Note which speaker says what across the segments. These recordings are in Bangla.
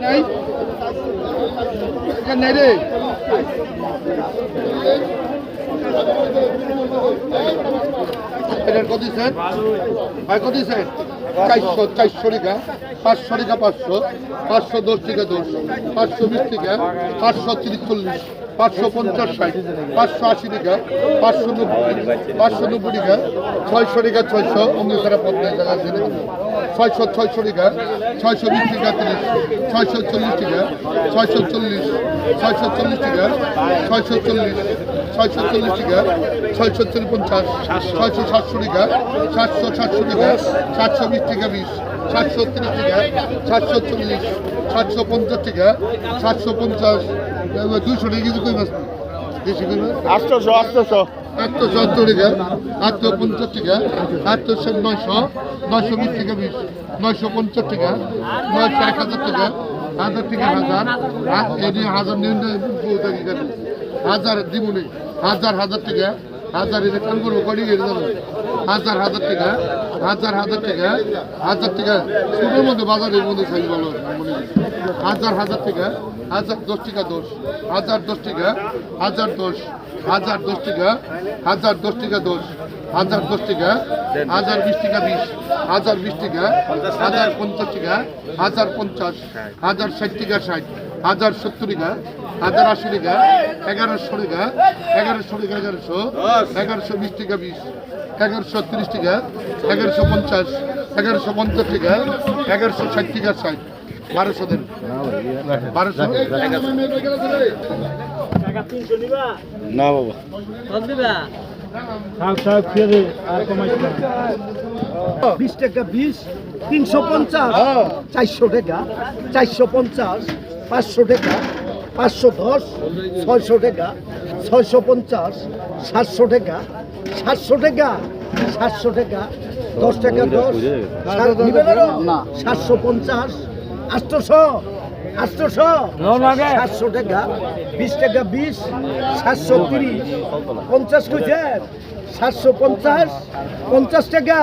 Speaker 1: নাই নাই রে কত স্যার ভাই কত স্যার 400 টাকা 500 টাকা 500 510 টাকা 10 520 টাকা 530 40 550 60 580 টাকা 590 টাকা 600 টাকা 600 অন্য সারা 50 টাকা আছে 600 টাকা 620 টাকা 30 640 টাকা 640 640 টাকা 640 640 টাকা 650 600 টাকা 700 টাকা 720 টাকা 20 730 টাকা 740 750 টাকা 750 200 টাকা কিছু কই মাছ বেশি কই মাছ 800 870 টাকা 850 টাকা 800 900 920 টাকা 20 950 টাকা 900 1000 টাকা 1000 টাকা 1000 এদি 1000 নিউন হাজার দিবনি হাজার টাকা হাজার এটা কাম করবো কড়ি এর যাবো হাজার টাকা হাজার টাকা ছোটোর মধ্যে বাজারের মধ্যে সাইজ ভালো হাজার টাকা 10 টাকা 10 10 টাকা 10 টাকা 10 টাকা 10 টাকা 20 টাকা 20 টাকা 50 টাকা 50 60 টাকা 60 70 টাকা 80 টাকা 1100 টাকা 1120 টাকা 20 1130 টাকা 1150 টাকা 1160 টাকা 60 1200 দেন 1200
Speaker 2: না বাবা
Speaker 3: বিশ টাকা 20 350 400 টাকা 450 500 টাকা 510 600 টাকা 650 700 টাকা 700 টাকা 700 টাকা 10 টাকা 10 750 800 700 টাকা 20 টাকা 20 730 50 কইছে 750 50 টাকা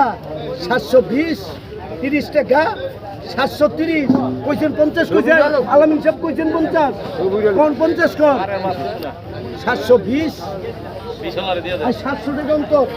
Speaker 3: 720 30 টাকা 730 কইছেন 50 কইছেন আলামিন সাহেব কইছেন 50 কোন 50 কোন 720 আর 700 টাকা অন্তত